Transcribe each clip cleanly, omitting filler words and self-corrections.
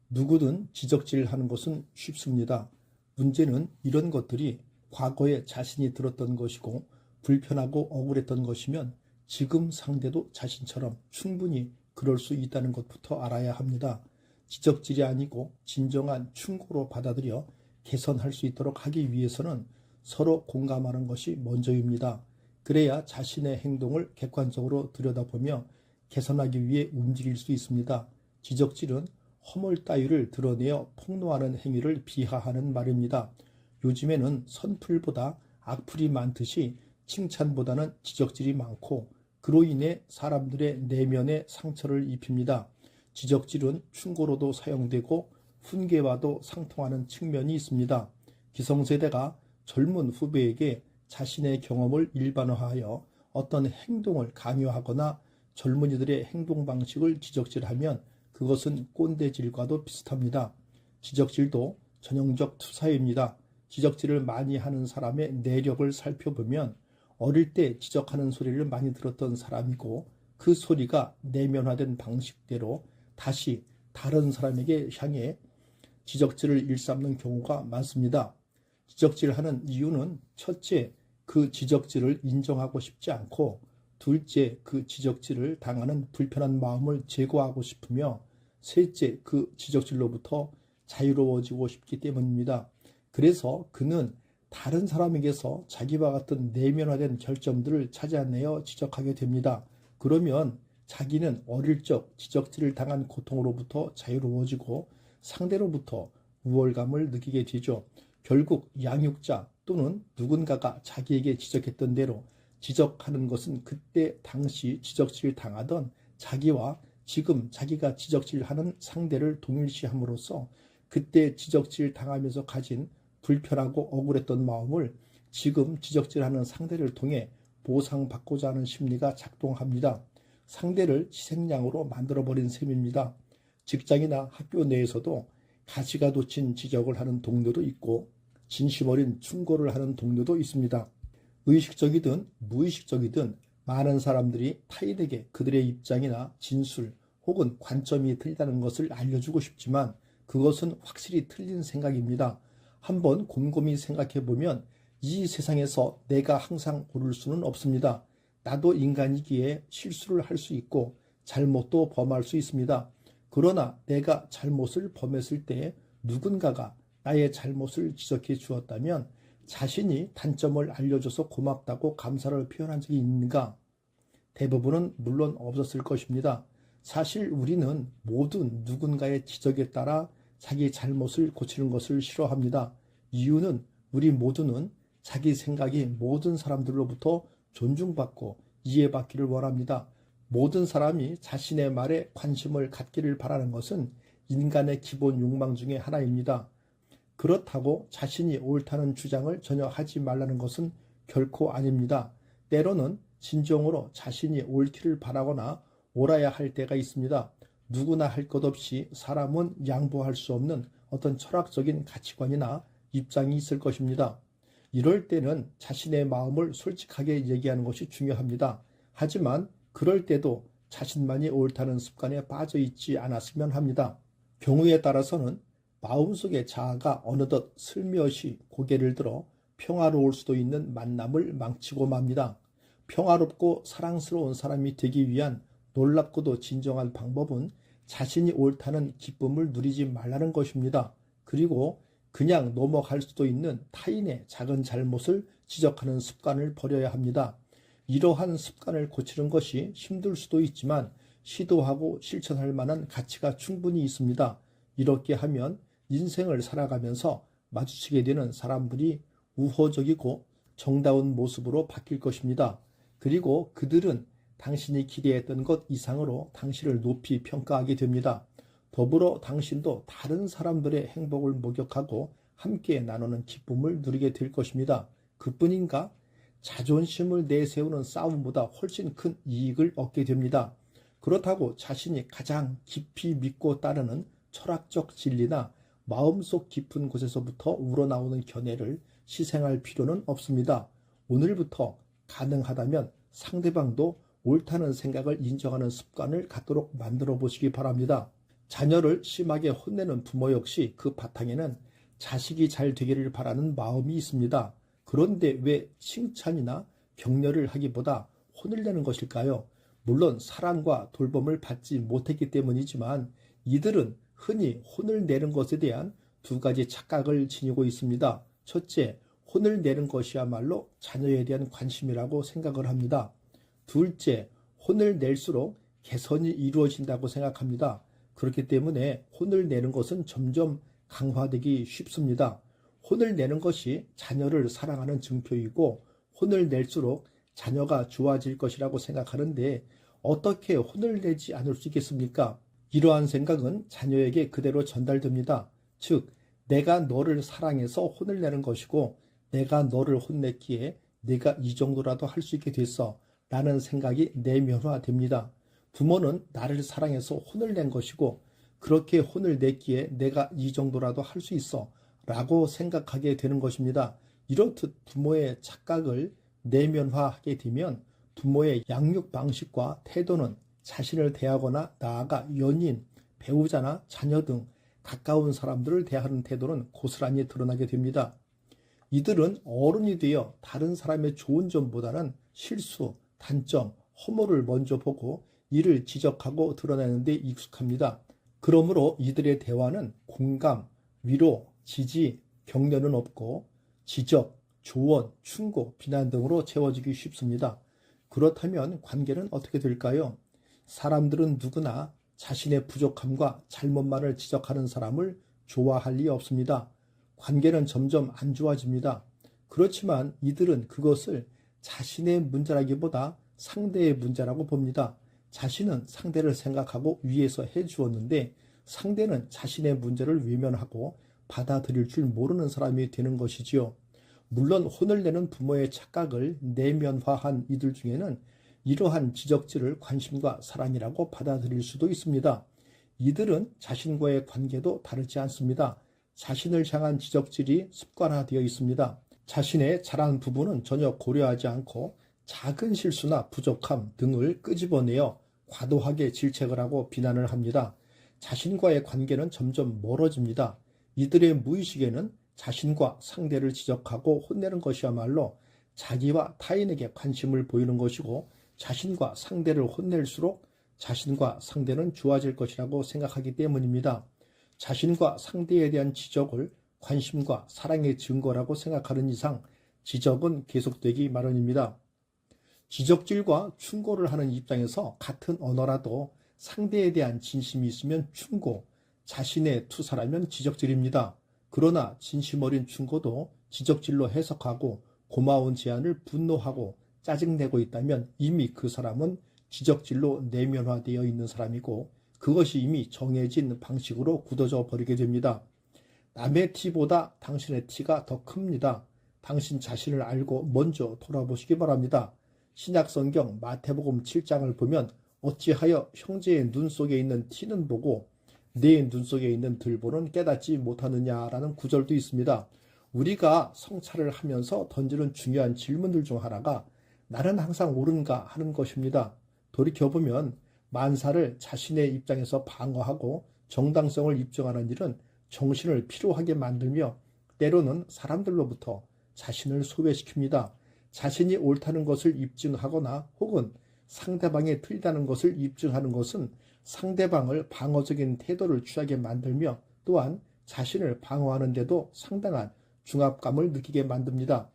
누구든 지적질하는 것은 쉽습니다. 문제는 이런 것들이 과거에 자신이 들었던 것이고 불편하고 억울했던 것이면 지금 상대도 자신처럼 충분히 그럴 수 있다는 것부터 알아야 합니다. 지적질이 아니고 진정한 충고로 받아들여 개선할 수 있도록 하기 위해서는 서로 공감하는 것이 먼저입니다. 그래야 자신의 행동을 객관적으로 들여다보며 개선하기 위해 움직일 수 있습니다. 지적질은 허물 따위를 드러내어 폭로하는 행위를 비하하는 말입니다. 요즘에는 선풀보다 악플이 많듯이 칭찬보다는 지적질이 많고 그로 인해 사람들의 내면에 상처를 입힙니다. 지적질은 충고로도 사용되고 훈계와도 상통하는 측면이 있습니다. 기성세대가 젊은 후배에게 자신의 경험을 일반화하여 어떤 행동을 강요하거나 젊은이들의 행동 방식을 지적질하면 그것은 꼰대질과도 비슷합니다. 지적질도 전형적 투사입니다. 지적질을 많이 하는 사람의 내력을 살펴보면 어릴 때 지적하는 소리를 많이 들었던 사람이고 그 소리가 내면화된 방식대로 다시 다른 사람에게 향해 지적질을 일삼는 경우가 많습니다. 지적질하는 이유는 첫째, 그 지적질을 인정하고 싶지 않고 둘째, 그 지적질을 당하는 불편한 마음을 제거하고 싶으며 셋째, 그 지적질로부터 자유로워지고 싶기 때문입니다. 그래서 그는 다른 사람에게서 자기와 같은 내면화된 결점들을 찾아내어 지적하게 됩니다. 그러면 자기는 어릴 적 지적질을 당한 고통으로부터 자유로워지고 상대로부터 우월감을 느끼게 되죠. 결국 양육자 또는 누군가가 자기에게 지적했던 대로 지적하는 것은 그때 당시 지적질을 당하던 자기와 지금 자기가 지적질하는 상대를 동일시함으로써 그때 지적질 당하면서 가진 불편하고 억울했던 마음을 지금 지적질하는 상대를 통해 보상받고자 하는 심리가 작동합니다. 상대를 희생양으로 만들어버린 셈입니다. 직장이나 학교 내에서도 가시가 돋친 지적을 하는 동료도 있고 진심 어린 충고를 하는 동료도 있습니다. 의식적이든 무의식적이든 많은 사람들이 타인에게 그들의 입장이나 진술 혹은 관점이 틀리다는 것을 알려주고 싶지만 그것은 확실히 틀린 생각입니다. 한번 곰곰이 생각해보면 이 세상에서 내가 항상 옳을 수는 없습니다. 나도 인간이기에 실수를 할 수 있고 잘못도 범할 수 있습니다. 그러나 내가 잘못을 범했을 때 누군가가 나의 잘못을 지적해 주었다면 자신이 단점을 알려줘서 고맙다고 감사를 표현한 적이 있는가? 대부분은 물론 없었을 것입니다. 사실 우리는 모두 누군가의 지적에 따라 자기 잘못을 고치는 것을 싫어합니다. 이유는 우리 모두는 자기 생각이 모든 사람들로부터 존중받고 이해받기를 원합니다. 모든 사람이 자신의 말에 관심을 갖기를 바라는 것은 인간의 기본 욕망 중에 하나입니다. 그렇다고 자신이 옳다는 주장을 전혀 하지 말라는 것은 결코 아닙니다. 때로는 진정으로 자신이 옳기를 바라거나 옳아야 할 때가 있습니다. 누구나 할 것 없이 사람은 양보할 수 없는 어떤 철학적인 가치관이나 입장이 있을 것입니다. 이럴 때는 자신의 마음을 솔직하게 얘기하는 것이 중요합니다. 하지만 그럴 때도 자신만이 옳다는 습관에 빠져 있지 않았으면 합니다. 경우에 따라서는 마음속의 자아가 어느덧 슬며시 고개를 들어 평화로울 수도 있는 만남을 망치고 맙니다. 평화롭고 사랑스러운 사람이 되기 위한 놀랍고도 진정한 방법은 자신이 옳다는 기쁨을 누리지 말라는 것입니다. 그리고 그냥 넘어갈 수도 있는 타인의 작은 잘못을 지적하는 습관을 버려야 합니다. 이러한 습관을 고치는 것이 힘들 수도 있지만 시도하고 실천할 만한 가치가 충분히 있습니다. 이렇게 하면 인생을 살아가면서 마주치게 되는 사람들이 우호적이고 정다운 모습으로 바뀔 것입니다. 그리고 그들은 당신이 기대했던 것 이상으로 당신을 높이 평가하게 됩니다. 더불어 당신도 다른 사람들의 행복을 목격하고 함께 나누는 기쁨을 누리게 될 것입니다. 그뿐인가? 자존심을 내세우는 싸움보다 훨씬 큰 이익을 얻게 됩니다. 그렇다고 자신이 가장 깊이 믿고 따르는 철학적 진리나 마음속 깊은 곳에서부터 우러나오는 견해를 희생할 필요는 없습니다. 오늘부터 가능하다면 상대방도 옳다는 생각을 인정하는 습관을 갖도록 만들어 보시기 바랍니다. 자녀를 심하게 혼내는 부모 역시 그 바탕에는 자식이 잘 되기를 바라는 마음이 있습니다. 그런데 왜 칭찬이나 격려를 하기보다 혼을 내는 것일까요? 물론 사랑과 돌봄을 받지 못했기 때문이지만 이들은 흔히 혼을 내는 것에 대한 두 가지 착각을 지니고 있습니다. 첫째, 혼을 내는 것이야말로 자녀에 대한 관심이라고 생각을 합니다. 둘째, 혼을 낼수록 개선이 이루어진다고 생각합니다. 그렇기 때문에 혼을 내는 것은 점점 강화되기 쉽습니다. 혼을 내는 것이 자녀를 사랑하는 증표이고 혼을 낼수록 자녀가 좋아질 것이라고 생각하는데 어떻게 혼을 내지 않을 수 있겠습니까? 이러한 생각은 자녀에게 그대로 전달됩니다. 즉, 내가 너를 사랑해서 혼을 내는 것이고 내가 너를 혼냈기에 내가 이 정도라도 할 수 있게 됐어 라는 생각이 내면화됩니다. 부모는 나를 사랑해서 혼을 낸 것이고 그렇게 혼을 냈기에 내가 이 정도라도 할 수 있어 라고 생각하게 되는 것입니다. 이렇듯 부모의 착각을 내면화하게 되면 부모의 양육 방식과 태도는 자신을 대하거나 나아가 연인, 배우자나 자녀 등 가까운 사람들을 대하는 태도는 고스란히 드러나게 됩니다. 이들은 어른이 되어 다른 사람의 좋은 점보다는 실수, 단점, 허물을 먼저 보고 이를 지적하고 드러내는 데 익숙합니다. 그러므로 이들의 대화는 공감, 위로, 지지, 격려는 없고 지적, 조언, 충고, 비난 등으로 채워지기 쉽습니다. 그렇다면 관계는 어떻게 될까요? 사람들은 누구나 자신의 부족함과 잘못만을 지적하는 사람을 좋아할 리 없습니다. 관계는 점점 안 좋아집니다. 그렇지만 이들은 그것을 자신의 문제라기보다 상대의 문제라고 봅니다. 자신은 상대를 생각하고 위해서 해주었는데 상대는 자신의 문제를 외면하고 받아들일 줄 모르는 사람이 되는 것이지요. 물론 혼을 내는 부모의 착각을 내면화한 이들 중에는 이러한 지적질을 관심과 사랑이라고 받아들일 수도 있습니다. 이들은 자신과의 관계도 다르지 않습니다. 자신을 향한 지적질이 습관화되어 있습니다. 자신의 잘한 부분은 전혀 고려하지 않고 작은 실수나 부족함 등을 끄집어내어 과도하게 질책을 하고 비난을 합니다. 자신과의 관계는 점점 멀어집니다. 이들의 무의식에는 자신과 상대를 지적하고 혼내는 것이야말로 자기와 타인에게 관심을 보이는 것이고 자신과 상대를 혼낼수록 자신과 상대는 좋아질 것이라고 생각하기 때문입니다. 자신과 상대에 대한 지적을 관심과 사랑의 증거라고 생각하는 이상 지적은 계속되기 마련입니다. 지적질과 충고를 하는 입장에서 같은 언어라도 상대에 대한 진심이 있으면 충고, 자신의 투사라면 지적질입니다. 그러나 진심 어린 충고도 지적질로 해석하고 고마운 제안을 분노하고 짜증내고 있다면 이미 그 사람은 지적질로 내면화되어 있는 사람이고 그것이 이미 정해진 방식으로 굳어져 버리게 됩니다. 남의 티보다 당신의 티가 더 큽니다. 당신 자신을 알고 먼저 돌아보시기 바랍니다. 신약성경 마태복음 7장을 보면 어찌하여 형제의 눈 속에 있는 티는 보고 내 눈 속에 있는 들보는 깨닫지 못하느냐라는 구절도 있습니다. 우리가 성찰을 하면서 던지는 중요한 질문들 중 하나가 나는 항상 옳은가 하는 것입니다. 돌이켜보면 만사를 자신의 입장에서 방어하고 정당성을 입증하는 일은 정신을 피로하게 만들며 때로는 사람들로부터 자신을 소외시킵니다. 자신이 옳다는 것을 입증하거나 혹은 상대방이 틀리다는 것을 입증하는 것은 상대방을 방어적인 태도를 취하게 만들며 또한 자신을 방어하는 데도 상당한 중압감을 느끼게 만듭니다.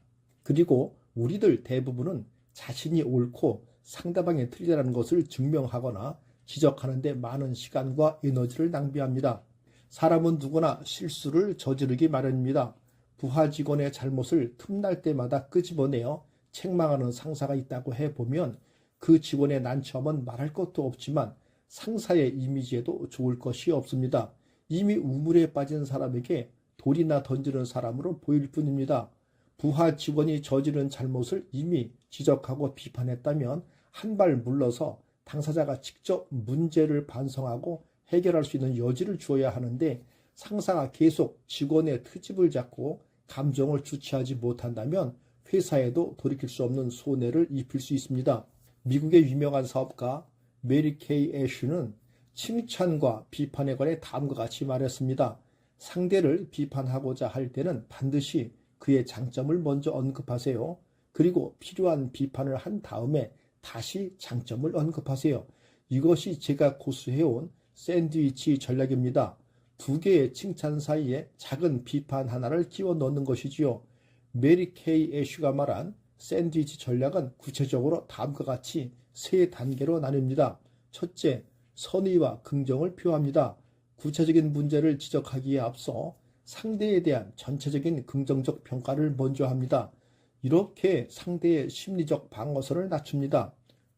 그리고 우리들 대부분은 자신이 옳고 상대방이 틀리다는 것을 증명하거나 지적하는 데 많은 시간과 에너지를 낭비합니다. 사람은 누구나 실수를 저지르기 마련입니다. 부하 직원의 잘못을 틈날 때마다 끄집어내어 책망하는 상사가 있다고 해보면 그 직원의 난처함은 말할 것도 없지만 상사의 이미지에도 좋을 것이 없습니다. 이미 우물에 빠진 사람에게 돌이나 던지는 사람으로 보일 뿐입니다. 부하 직원이 저지른 잘못을 이미 지적하고 비판했다면 한 발 물러서 당사자가 직접 문제를 반성하고 해결할 수 있는 여지를 주어야 하는데 상사가 계속 직원의 트집을 잡고 감정을 주체하지 못한다면 회사에도 돌이킬 수 없는 손해를 입힐 수 있습니다. 미국의 유명한 사업가 메리 케이 애쉬는 칭찬과 비판에 관해 다음과 같이 말했습니다. 상대를 비판하고자 할 때는 반드시 그의 장점을 먼저 언급하세요. 그리고 필요한 비판을 한 다음에 다시 장점을 언급하세요. 이것이 제가 고수해온 샌드위치 전략입니다. 두 개의 칭찬 사이에 작은 비판 하나를 끼워 넣는 것이지요. 메리 케이 애쉬가 말한 샌드위치 전략은 구체적으로 다음과 같이 세 단계로 나뉩니다. 첫째, 선의와 긍정을 표합니다. 구체적인 문제를 지적하기에 앞서 상대에 대한 전체적인 긍정적 평가를 먼저 합니다. 이렇게 상대의 심리적 방어선을 낮춥니다.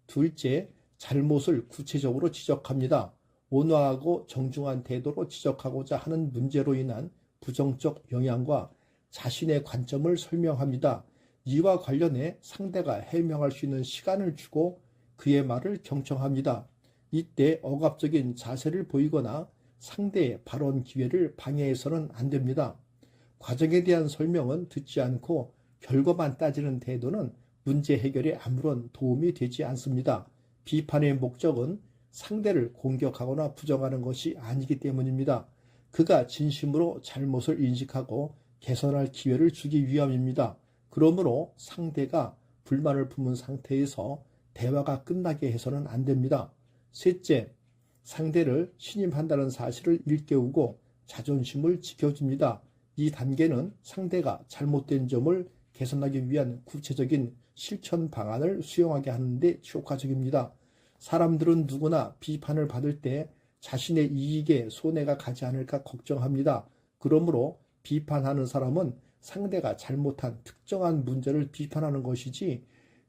둘째, 잘못을 구체적으로 지적합니다. 온화하고 정중한 태도로 지적하고자 하는 문제로 인한 부정적 영향과 자신의 관점을 설명합니다. 이와 관련해 상대가 해명할 수 있는 시간을 주고 그의 말을 경청합니다. 이때 억압적인 자세를 보이거나 상대의 발언 기회를 방해해서는 안 됩니다. 과정에 대한 설명은 듣지 않고 결과만 따지는 태도는 문제 해결에 아무런 도움이 되지 않습니다. 비판의 목적은 상대를 공격하거나 부정하는 것이 아니기 때문입니다. 그가 진심으로 잘못을 인식하고 개선할 기회를 주기 위함입니다. 그러므로 상대가 불만을 품은 상태에서 대화가 끝나게 해서는 안 됩니다. 셋째, 상대를 신임한다는 사실을 일깨우고 자존심을 지켜줍니다. 이 단계는 상대가 잘못된 점을 개선하기 위한 구체적인 실천 방안을 수용하게 하는 데 효과적입니다. 사람들은 누구나 비판을 받을 때 자신의 이익에 손해가 가지 않을까 걱정합니다. 그러므로 비판하는 사람은 상대가 잘못한 특정한 문제를 비판하는 것이지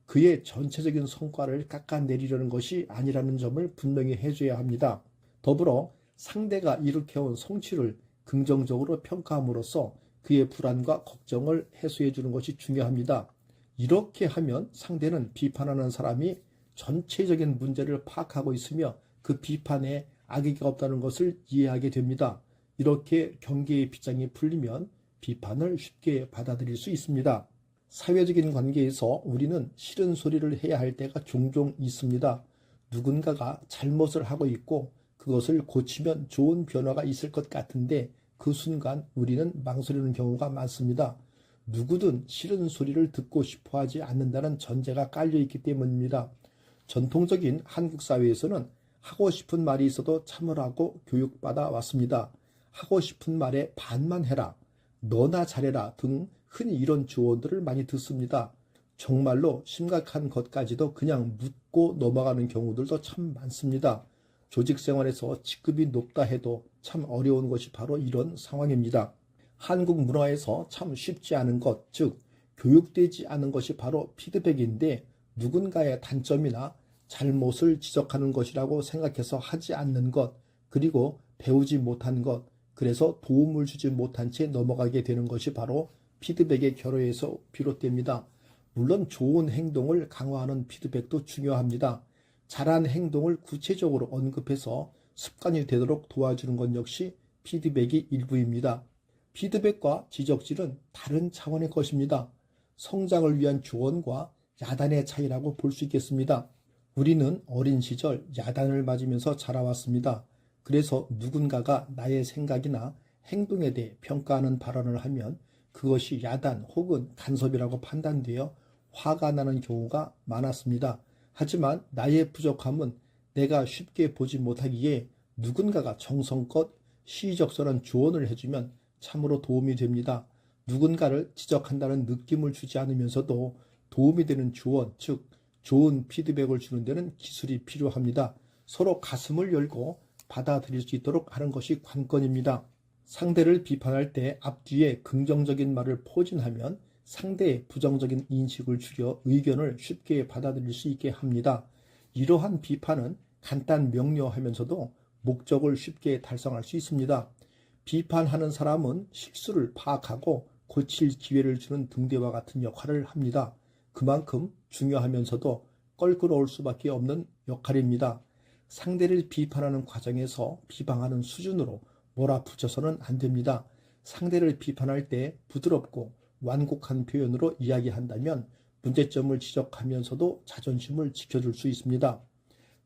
그의 전체적인 성과를 깎아내리려는 것이 아니라는 점을 분명히 해줘야 합니다. 더불어 상대가 일으켜온 성취를 긍정적으로 평가함으로써 그의 불안과 걱정을 해소해 주는 것이 중요합니다. 이렇게 하면 상대는 비판하는 사람이 전체적인 문제를 파악하고 있으며 그 비판에 악의가 없다는 것을 이해하게 됩니다. 이렇게 경계의 빗장이 풀리면 비판을 쉽게 받아들일 수 있습니다. 사회적인 관계에서 우리는 싫은 소리를 해야 할 때가 종종 있습니다. 누군가가 잘못을 하고 있고 그것을 고치면 좋은 변화가 있을 것 같은데 그 순간 우리는 망설이는 경우가 많습니다. 누구든 싫은 소리를 듣고 싶어 하지 않는다는 전제가 깔려있기 때문입니다. 전통적인 한국 사회에서는 하고 싶은 말이 있어도 참으라고 교육받아 왔습니다. 하고 싶은 말에 반만 해라, 너나 잘해라 등 흔히 이런 조언들을 많이 듣습니다. 정말로 심각한 것까지도 그냥 묻고 넘어가는 경우들도 참 많습니다. 조직 생활에서 직급이 높다 해도 참 어려운 것이 바로 이런 상황입니다. 한국 문화에서 참 쉽지 않은 것, 즉 교육되지 않은 것이 바로 피드백인데 누군가의 단점이나 잘못을 지적하는 것이라고 생각해서 하지 않는 것, 그리고 배우지 못한 것, 그래서 도움을 주지 못한 채 넘어가게 되는 것이 바로 피드백의 결여에서 비롯됩니다. 물론 좋은 행동을 강화하는 피드백도 중요합니다. 잘한 행동을 구체적으로 언급해서 습관이 되도록 도와주는 것 역시 피드백이 일부입니다. 피드백과 지적질은 다른 차원의 것입니다. 성장을 위한 조언과 야단의 차이라고 볼 수 있겠습니다. 우리는 어린 시절 야단을 맞으면서 자라왔습니다. 그래서 누군가가 나의 생각이나 행동에 대해 평가하는 발언을 하면 그것이 야단 혹은 간섭이라고 판단되어 화가 나는 경우가 많았습니다. 하지만 나의 부족함은 내가 쉽게 보지 못하기에 누군가가 정성껏 시의적절한 조언을 해주면 참으로 도움이 됩니다. 누군가를 지적한다는 느낌을 주지 않으면서도 도움이 되는 조언, 즉 좋은 피드백을 주는 데는 기술이 필요합니다. 서로 가슴을 열고 받아들일 수 있도록 하는 것이 관건입니다. 상대를 비판할 때 앞뒤에 긍정적인 말을 포진하면 상대의 부정적인 인식을 줄여 의견을 쉽게 받아들일 수 있게 합니다. 이러한 비판은 간단 명료하면서도 목적을 쉽게 달성할 수 있습니다. 비판하는 사람은 실수를 파악하고 고칠 기회를 주는 등대와 같은 역할을 합니다. 그만큼 중요하면서도 껄끄러울 수밖에 없는 역할입니다. 상대를 비판하는 과정에서 비방하는 수준으로 몰아붙여서는 안 됩니다. 상대를 비판할 때 부드럽고 완곡한 표현으로 이야기한다면 문제점을 지적하면서도 자존심을 지켜줄 수 있습니다.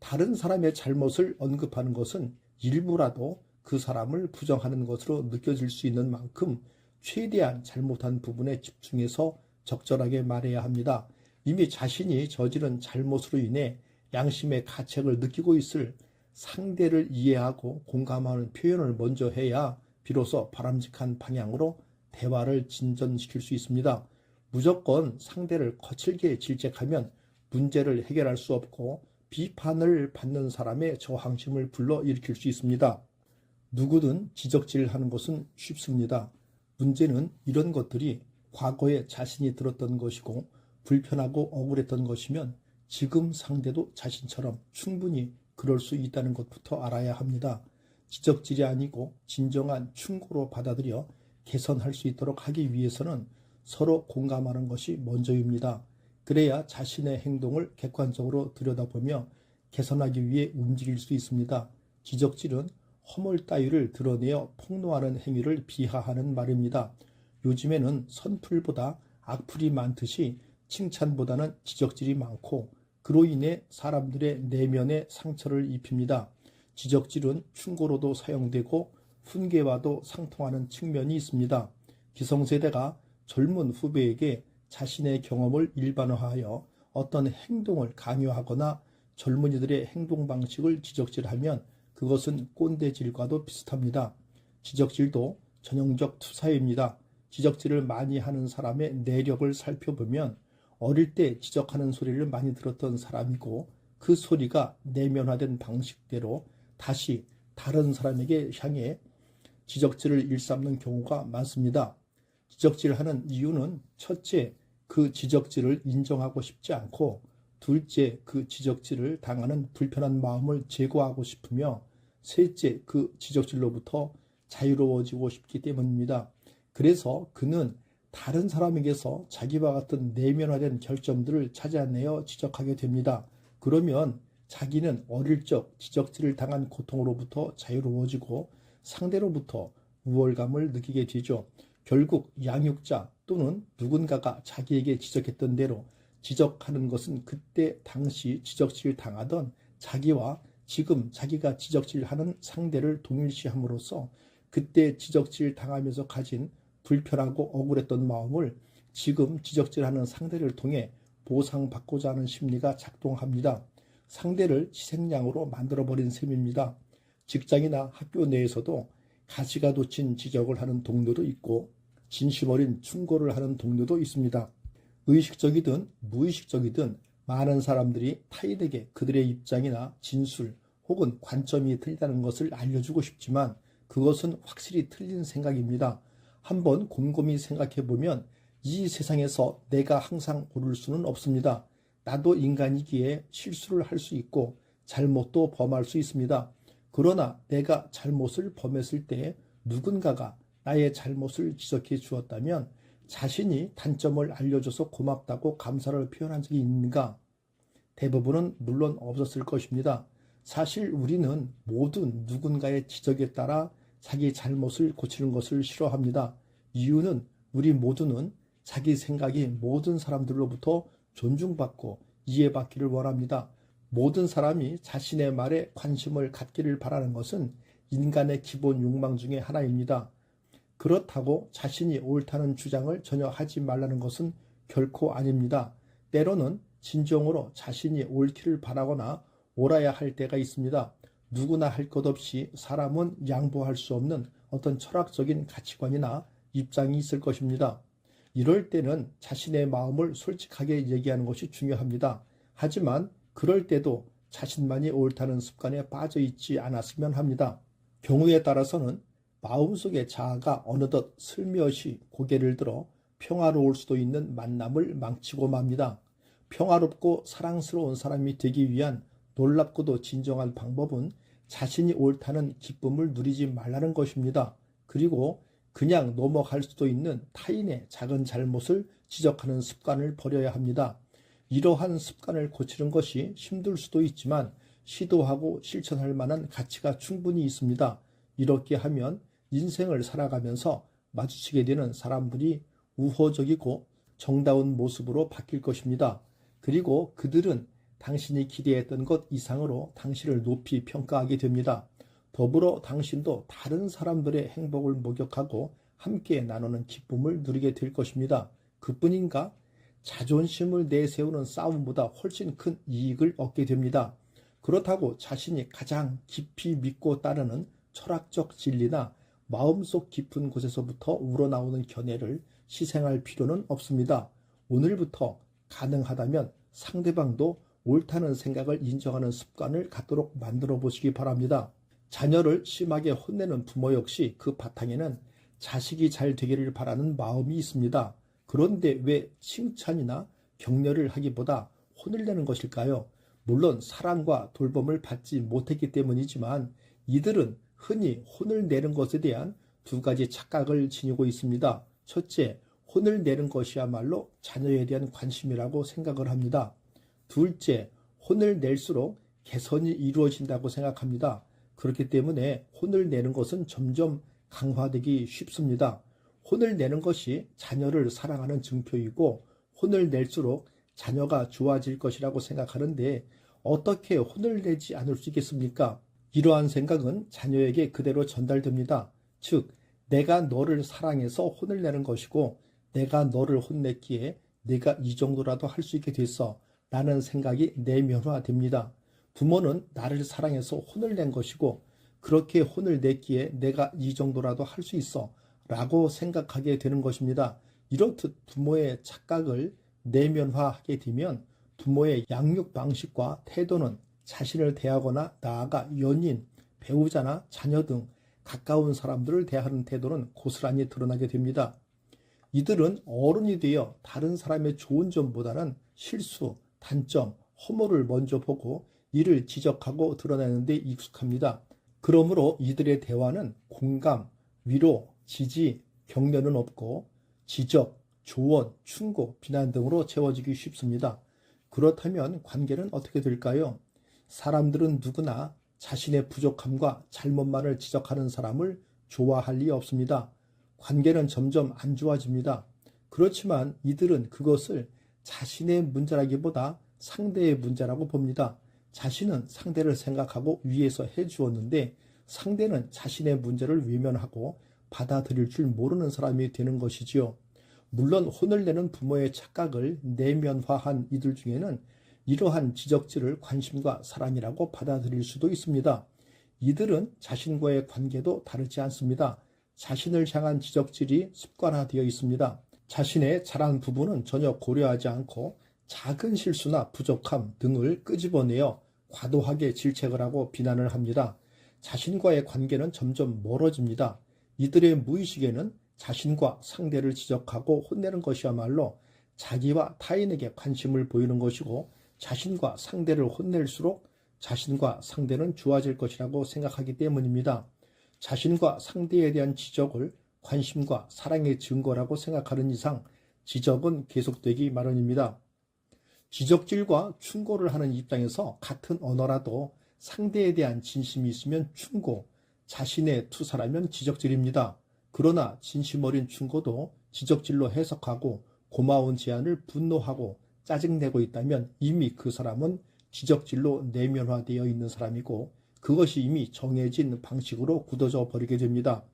다른 사람의 잘못을 언급하는 것은 일부라도 그 사람을 부정하는 것으로 느껴질 수 있는 만큼 최대한 잘못한 부분에 집중해서 적절하게 말해야 합니다. 이미 자신이 저지른 잘못으로 인해 양심의 가책을 느끼고 있을 상대를 이해하고 공감하는 표현을 먼저 해야 비로소 바람직한 방향으로 대화를 진전시킬 수 있습니다. 무조건 상대를 거칠게 질책하면 문제를 해결할 수 없고 비판을 받는 사람의 저항심을 불러일으킬 수 있습니다. 누구든 지적질하는 것은 쉽습니다. 문제는 이런 것들이 과거에 자신이 들었던 것이고 불편하고 억울했던 것이면 지금 상대도 자신처럼 충분히 그럴 수 있다는 것부터 알아야 합니다. 지적질이 아니고 진정한 충고로 받아들여 개선할 수 있도록 하기 위해서는 서로 공감하는 것이 먼저입니다. 그래야 자신의 행동을 객관적으로 들여다보며 개선하기 위해 움직일 수 있습니다. 지적질은 허물 따위를 드러내어 폭로하는 행위를 비하하는 말입니다. 요즘에는 선풀보다 악플이 많듯이 칭찬보다는 지적질이 많고 그로 인해 사람들의 내면에 상처를 입힙니다. 지적질은 충고로도 사용되고 훈계와도 상통하는 측면이 있습니다. 기성세대가 젊은 후배에게 자신의 경험을 일반화하여 어떤 행동을 강요하거나 젊은이들의 행동 방식을 지적질하면 그것은 꼰대질과도 비슷합니다. 지적질도 전형적 투사입니다. 지적질을 많이 하는 사람의 내력을 살펴보면 어릴 때 지적하는 소리를 많이 들었던 사람이고 그 소리가 내면화된 방식대로 다시 다른 사람에게 향해 지적질을 일삼는 경우가 많습니다. 지적질하는 이유는 첫째, 그 지적질을 인정하고 싶지 않고 둘째, 그 지적질을 당하는 불편한 마음을 제거하고 싶으며 셋째, 그 지적질로부터 자유로워지고 싶기 때문입니다. 그래서 그는 다른 사람에게서 자기와 같은 내면화된 결점들을 찾아내어 지적하게 됩니다. 그러면 자기는 어릴 적 지적질을 당한 고통으로부터 자유로워지고 상대로부터 우월감을 느끼게 되죠. 결국 양육자 또는 누군가가 자기에게 지적했던 대로 지적하는 것은 그때 당시 지적질 당하던 자기와 지금 자기가 지적질하는 상대를 동일시함으로써 그때 지적질 당하면서 가진 불편하고 억울했던 마음을 지금 지적질하는 상대를 통해 보상받고자 하는 심리가 작동합니다. 상대를 희생양으로 만들어버린 셈입니다. 직장이나 학교 내에서도 가시가 돋친 지적을 하는 동료도 있고 진심 어린 충고를 하는 동료도 있습니다. 의식적이든 무의식적이든 많은 사람들이 타인에게 그들의 입장이나 진술 혹은 관점이 틀리다는 것을 알려주고 싶지만 그것은 확실히 틀린 생각입니다. 한번 곰곰이 생각해보면 이 세상에서 내가 항상 옳을 수는 없습니다. 나도 인간이기에 실수를 할 수 있고 잘못도 범할 수 있습니다. 그러나 내가 잘못을 범했을 때 누군가가 나의 잘못을 지적해 주었다면 자신이 단점을 알려줘서 고맙다고 감사를 표현한 적이 있는가? 대부분은 물론 없었을 것입니다. 사실 우리는 모두 누군가의 지적에 따라 자기 잘못을 고치는 것을 싫어합니다. 이유는 우리 모두는 자기 생각이 모든 사람들로부터 존중받고 이해받기를 원합니다. 모든 사람이 자신의 말에 관심을 갖기를 바라는 것은 인간의 기본 욕망 중에 하나입니다. 그렇다고 자신이 옳다는 주장을 전혀 하지 말라는 것은 결코 아닙니다. 때로는 진정으로 자신이 옳기를 바라거나 옳아야 할 때가 있습니다. 누구나 할 것 없이 사람은 양보할 수 없는 어떤 철학적인 가치관이나 입장이 있을 것입니다. 이럴 때는 자신의 마음을 솔직하게 얘기하는 것이 중요합니다. 하지만 그럴 때도 자신만이 옳다는 습관에 빠져 있지 않았으면 합니다. 경우에 따라서는 마음속의 자아가 어느덧 슬며시 고개를 들어 평화로울 수도 있는 만남을 망치고 맙니다. 평화롭고 사랑스러운 사람이 되기 위한 놀랍고도 진정한 방법은 자신이 옳다는 기쁨을 누리지 말라는 것입니다. 그리고 그냥 넘어갈 수도 있는 타인의 작은 잘못을 지적하는 습관을 버려야 합니다. 이러한 습관을 고치는 것이 힘들 수도 있지만 시도하고 실천할 만한 가치가 충분히 있습니다. 이렇게 하면 인생을 살아가면서 마주치게 되는 사람들이 우호적이고 정다운 모습으로 바뀔 것입니다. 그리고 그들은 당신이 기대했던 것 이상으로 당신을 높이 평가하게 됩니다. 더불어 당신도 다른 사람들의 행복을 목격하고 함께 나누는 기쁨을 누리게 될 것입니다. 그뿐인가? 자존심을 내세우는 싸움보다 훨씬 큰 이익을 얻게 됩니다. 그렇다고 자신이 가장 깊이 믿고 따르는 철학적 진리나 마음속 깊은 곳에서부터 우러나오는 견해를 희생할 필요는 없습니다. 오늘부터 가능하다면 상대방도 옳다는 생각을 인정하는 습관을 갖도록 만들어 보시기 바랍니다. 자녀를 심하게 혼내는 부모 역시 그 바탕에는 자식이 잘 되기를 바라는 마음이 있습니다. 그런데 왜 칭찬이나 격려를 하기보다 혼을 내는 것일까요? 물론 사랑과 돌봄을 받지 못했기 때문이지만 이들은 흔히 혼을 내는 것에 대한 두 가지 착각을 지니고 있습니다. 첫째, 혼을 내는 것이야말로 자녀에 대한 관심이라고 생각을 합니다. 둘째, 혼을 낼수록 개선이 이루어진다고 생각합니다. 그렇기 때문에 혼을 내는 것은 점점 강화되기 쉽습니다. 혼을 내는 것이 자녀를 사랑하는 증표이고 혼을 낼수록 자녀가 좋아질 것이라고 생각하는데 어떻게 혼을 내지 않을 수 있겠습니까? 이러한 생각은 자녀에게 그대로 전달됩니다. 즉, 내가 너를 사랑해서 혼을 내는 것이고 내가 너를 혼냈기에 내가 이 정도라도 할 수 있게 됐어 라는 생각이 내면화됩니다. 부모는 나를 사랑해서 혼을 낸 것이고 그렇게 혼을 냈기에 내가 이 정도라도 할 수 있어 라고 생각하게 되는 것입니다. 이렇듯 부모의 착각을 내면화하게 되면 부모의 양육 방식과 태도는 자신을 대하거나 나아가 연인, 배우자나 자녀 등 가까운 사람들을 대하는 태도는 고스란히 드러나게 됩니다. 이들은 어른이 되어 다른 사람의 좋은 점보다는 실수, 단점, 허물을 먼저 보고 이를 지적하고 드러내는 데 익숙합니다. 그러므로 이들의 대화는 공감, 위로, 지지, 격려는 없고 지적, 조언, 충고, 비난 등으로 채워지기 쉽습니다. 그렇다면 관계는 어떻게 될까요? 사람들은 누구나 자신의 부족함과 잘못만을 지적하는 사람을 좋아할 리 없습니다. 관계는 점점 안 좋아집니다. 그렇지만 이들은 그것을 자신의 문제라기보다 상대의 문제라고 봅니다. 자신은 상대를 생각하고 위해서 해주었는데 상대는 자신의 문제를 외면하고 받아들일 줄 모르는 사람이 되는 것이지요. 물론 혼을 내는 부모의 착각을 내면화한 이들 중에는 이러한 지적질을 관심과 사랑이라고 받아들일 수도 있습니다. 이들은 자신과의 관계도 다르지 않습니다. 자신을 향한 지적질이 습관화되어 있습니다. 자신의 잘한 부분은 전혀 고려하지 않고 작은 실수나 부족함 등을 끄집어내어 과도하게 질책을 하고 비난을 합니다. 자신과의 관계는 점점 멀어집니다. 이들의 무의식에는 자신과 상대를 지적하고 혼내는 것이야말로 자기와 타인에게 관심을 보이는 것이고 자신과 상대를 혼낼수록 자신과 상대는 좋아질 것이라고 생각하기 때문입니다. 자신과 상대에 대한 지적을 관심과 사랑의 증거라고 생각하는 이상 지적은 계속되기 마련입니다. 지적질과 충고를 하는 입장에서 같은 언어라도 상대에 대한 진심이 있으면 충고, 자신의 투사라면 지적질입니다. 그러나 진심 어린 충고도 지적질로 해석하고 고마운 제안을 분노하고 짜증내고 있다면 이미 그 사람은 지적질로 내면화되어 있는 사람이고 그것이 이미 정해진 방식으로 굳어져 버리게 됩니다.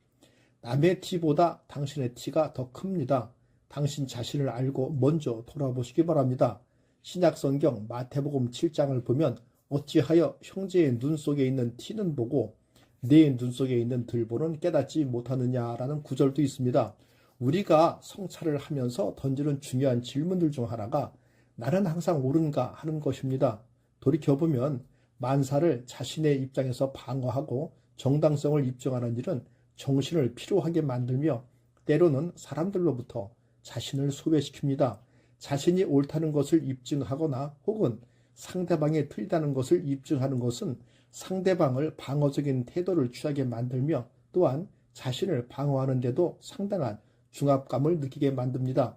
남의 티보다 당신의 티가 더 큽니다. 당신 자신을 알고 먼저 돌아보시기 바랍니다. 신약성경 마태복음 7장을 보면 어찌하여 형제의 눈 속에 있는 티는 보고 내 눈 속에 있는 들보는 깨닫지 못하느냐라는 구절도 있습니다. 우리가 성찰을 하면서 던지는 중요한 질문들 중 하나가 나는 항상 옳은가 하는 것입니다. 돌이켜보면 만사를 자신의 입장에서 방어하고 정당성을 입증하는 일은 정신을 피로하게 만들며 때로는 사람들로부터 자신을 소외시킵니다. 자신이 옳다는 것을 입증하거나 혹은 상대방이 틀리다는 것을 입증하는 것은 상대방을 방어적인 태도를 취하게 만들며 또한 자신을 방어하는 데도 상당한 중압감을 느끼게 만듭니다.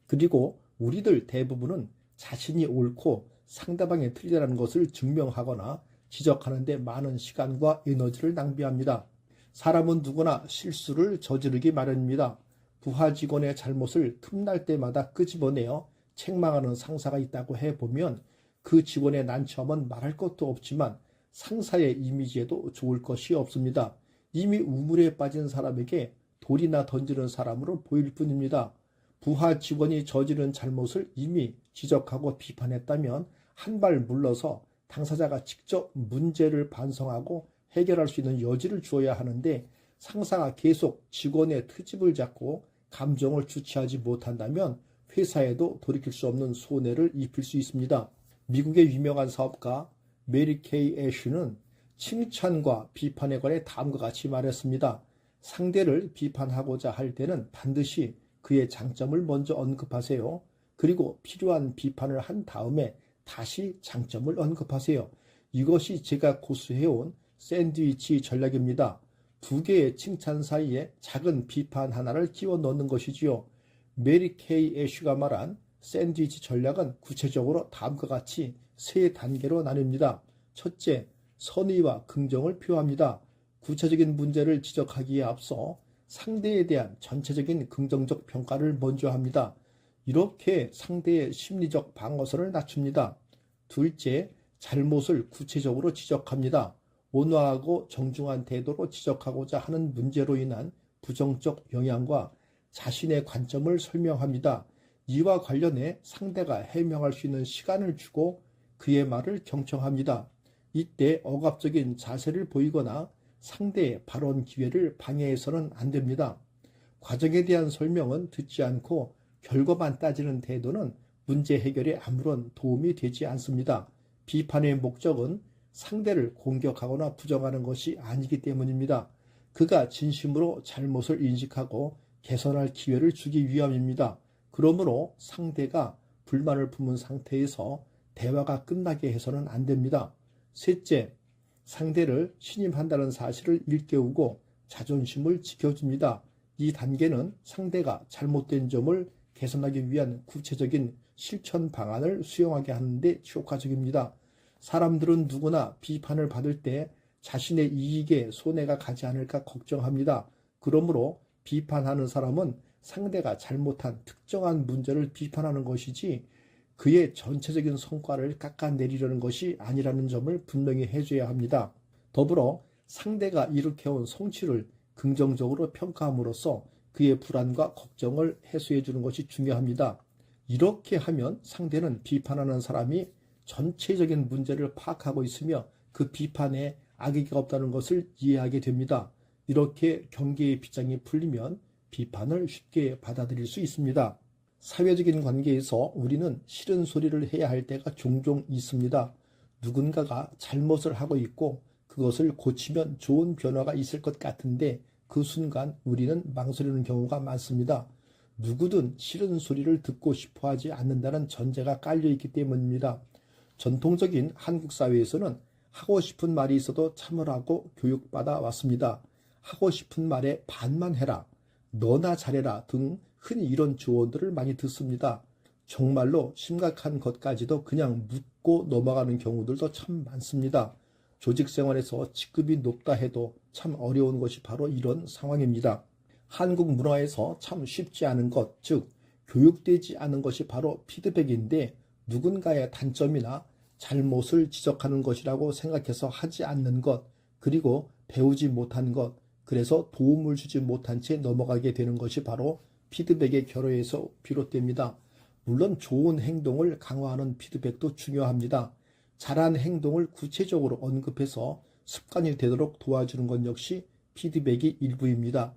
그리고 우리들 대부분은 자신이 옳고 상대방이 틀리다는 것을 증명하거나 지적하는 데 많은 시간과 에너지를 낭비합니다. 사람은 누구나 실수를 저지르기 마련입니다. 부하 직원의 잘못을 틈날 때마다 끄집어내어 책망하는 상사가 있다고 해보면 그 직원의 난처함은 말할 것도 없지만 상사의 이미지에도 좋을 것이 없습니다. 이미 우물에 빠진 사람에게 돌이나 던지는 사람으로 보일 뿐입니다. 부하 직원이 저지른 잘못을 이미 지적하고 비판했다면 한 발 물러서 당사자가 직접 문제를 반성하고 해결할 수 있는 여지를 주어야 하는데 상사가 계속 직원의 트집을 잡고 감정을 주체하지 못한다면 회사에도 돌이킬 수 없는 손해를 입힐 수 있습니다. 미국의 유명한 사업가 메리 케이 애쉬는 칭찬과 비판에 관해 다음과 같이 말했습니다. 상대를 비판하고자 할 때는 반드시 그의 장점을 먼저 언급하세요. 그리고 필요한 비판을 한 다음에 다시 장점을 언급하세요. 이것이 제가 고수해온 샌드위치 전략입니다. 두 개의 칭찬 사이에 작은 비판 하나를 끼워 넣는 것이지요. 메리 케이 애쉬가 말한 샌드위치 전략은 구체적으로 다음과 같이 세 단계로 나뉩니다. 첫째, 선의와 긍정을 표합니다. 구체적인 문제를 지적하기에 앞서 상대에 대한 전체적인 긍정적 평가를 먼저 합니다. 이렇게 상대의 심리적 방어선을 낮춥니다. 둘째, 잘못을 구체적으로 지적합니다. 온화하고 정중한 태도로 지적하고자 하는 문제로 인한 부정적 영향과 자신의 관점을 설명합니다. 이와 관련해 상대가 해명할 수 있는 시간을 주고 그의 말을 경청합니다. 이때 억압적인 자세를 보이거나 상대의 발언 기회를 방해해서는 안 됩니다. 과정에 대한 설명은 듣지 않고 결과만 따지는 태도는 문제 해결에 아무런 도움이 되지 않습니다. 비판의 목적은 상대를 공격하거나 부정하는 것이 아니기 때문입니다. 그가 진심으로 잘못을 인식하고 개선할 기회를 주기 위함입니다. 그러므로 상대가 불만을 품은 상태에서 대화가 끝나게 해서는 안 됩니다. 셋째, 상대를 신임한다는 사실을 일깨우고 자존심을 지켜줍니다. 이 단계는 상대가 잘못된 점을 개선하기 위한 구체적인 실천 방안을 수용하게 하는 데 효과적입니다. 사람들은 누구나 비판을 받을 때 자신의 이익에 손해가 가지 않을까 걱정합니다. 그러므로 비판하는 사람은 상대가 잘못한 특정한 문제를 비판하는 것이지 그의 전체적인 성과를 깎아내리려는 것이 아니라는 점을 분명히 해줘야 합니다. 더불어 상대가 일으켜온 성취를 긍정적으로 평가함으로써 그의 불안과 걱정을 해소해 주는 것이 중요합니다. 이렇게 하면 상대는 비판하는 사람이 전체적인 문제를 파악하고 있으며 그 비판에 악의가 없다는 것을 이해하게 됩니다. 이렇게 경계의 빗장이 풀리면 비판을 쉽게 받아들일 수 있습니다. 사회적인 관계에서 우리는 싫은 소리를 해야 할 때가 종종 있습니다. 누군가가 잘못을 하고 있고 그것을 고치면 좋은 변화가 있을 것 같은데 그 순간 우리는 망설이는 경우가 많습니다. 누구든 싫은 소리를 듣고 싶어 하지 않는다는 전제가 깔려있기 때문입니다. 전통적인 한국 사회에서는 하고 싶은 말이 있어도 참으라고 교육받아 왔습니다. 하고 싶은 말에 반만 해라, 너나 잘해라 등 흔히 이런 조언들을 많이 듣습니다. 정말로 심각한 것까지도 그냥 묻고 넘어가는 경우들도 참 많습니다. 조직 생활에서 직급이 높다 해도 참 어려운 것이 바로 이런 상황입니다. 한국 문화에서 참 쉽지 않은 것, 즉 교육되지 않은 것이 바로 피드백인데 누군가의 단점이나 잘못을 지적하는 것이라고 생각해서 하지 않는 것, 그리고 배우지 못한 것, 그래서 도움을 주지 못한 채 넘어가게 되는 것이 바로 피드백의 결여에서 비롯됩니다. 물론 좋은 행동을 강화하는 피드백도 중요합니다. 잘한 행동을 구체적으로 언급해서 습관이 되도록 도와주는 것 역시 피드백이 일부입니다.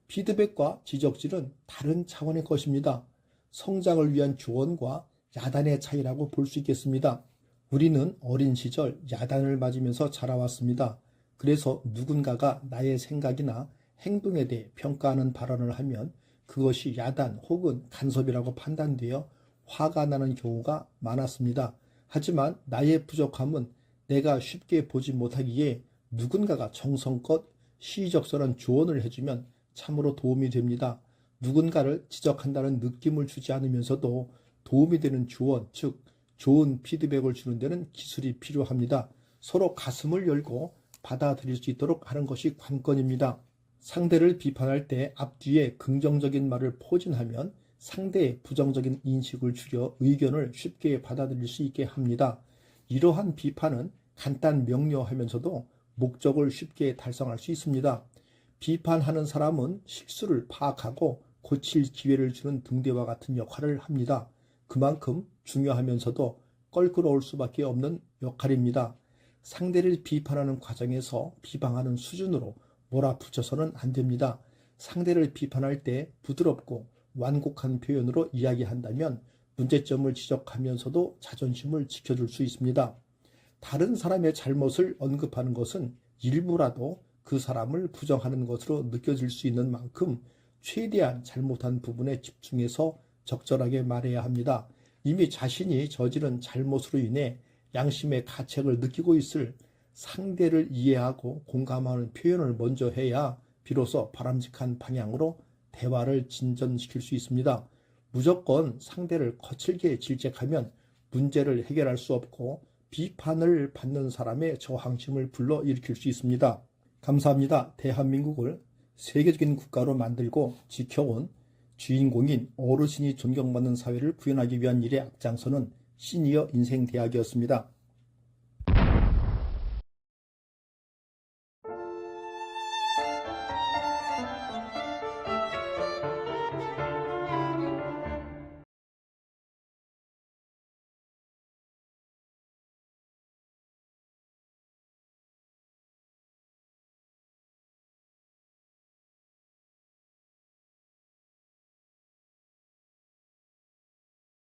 피드백과 지적질은 다른 차원의 것입니다. 성장을 위한 조언과 야단의 차이라고 볼 수 있겠습니다. 우리는 어린 시절 야단을 맞으면서 자라왔습니다. 그래서 누군가가 나의 생각이나 행동에 대해 평가하는 발언을 하면 그것이 야단 혹은 간섭이라고 판단되어 화가 나는 경우가 많았습니다. 하지만 나의 부족함은 내가 쉽게 보지 못하기에 누군가가 정성껏 시의적절한 조언을 해주면 참으로 도움이 됩니다. 누군가를 지적한다는 느낌을 주지 않으면서도 도움이 되는 조언, 즉 좋은 피드백을 주는 데는 기술이 필요합니다. 서로 가슴을 열고 받아들일 수 있도록 하는 것이 관건입니다. 상대를 비판할 때 앞뒤에 긍정적인 말을 포진하면 상대의 부정적인 인식을 줄여 의견을 쉽게 받아들일 수 있게 합니다. 이러한 비판은 간단 명료하면서도 목적을 쉽게 달성할 수 있습니다. 비판하는 사람은 실수를 파악하고 고칠 기회를 주는 등대와 같은 역할을 합니다. 그만큼 중요하면서도 껄끄러울 수밖에 없는 역할입니다. 상대를 비판하는 과정에서 비방하는 수준으로 몰아붙여서는 안 됩니다. 상대를 비판할 때 부드럽고 완곡한 표현으로 이야기한다면 문제점을 지적하면서도 자존심을 지켜줄 수 있습니다. 다른 사람의 잘못을 언급하는 것은 일부라도 그 사람을 부정하는 것으로 느껴질 수 있는 만큼 최대한 잘못한 부분에 집중해서 적절하게 말해야 합니다. 이미 자신이 저지른 잘못으로 인해 양심의 가책을 느끼고 있을 상대를 이해하고 공감하는 표현을 먼저 해야 비로소 바람직한 방향으로 대화를 진전시킬 수 있습니다. 무조건 상대를 거칠게 질책하면 문제를 해결할 수 없고 비판을 받는 사람의 저항심을 불러일으킬 수 있습니다. 감사합니다. 대한민국을 세계적인 국가로 만들고 지켜온 주인공인 어르신이 존경받는 사회를 구현하기 위한 일에 앞장서는 시니어 인생대학이었습니다.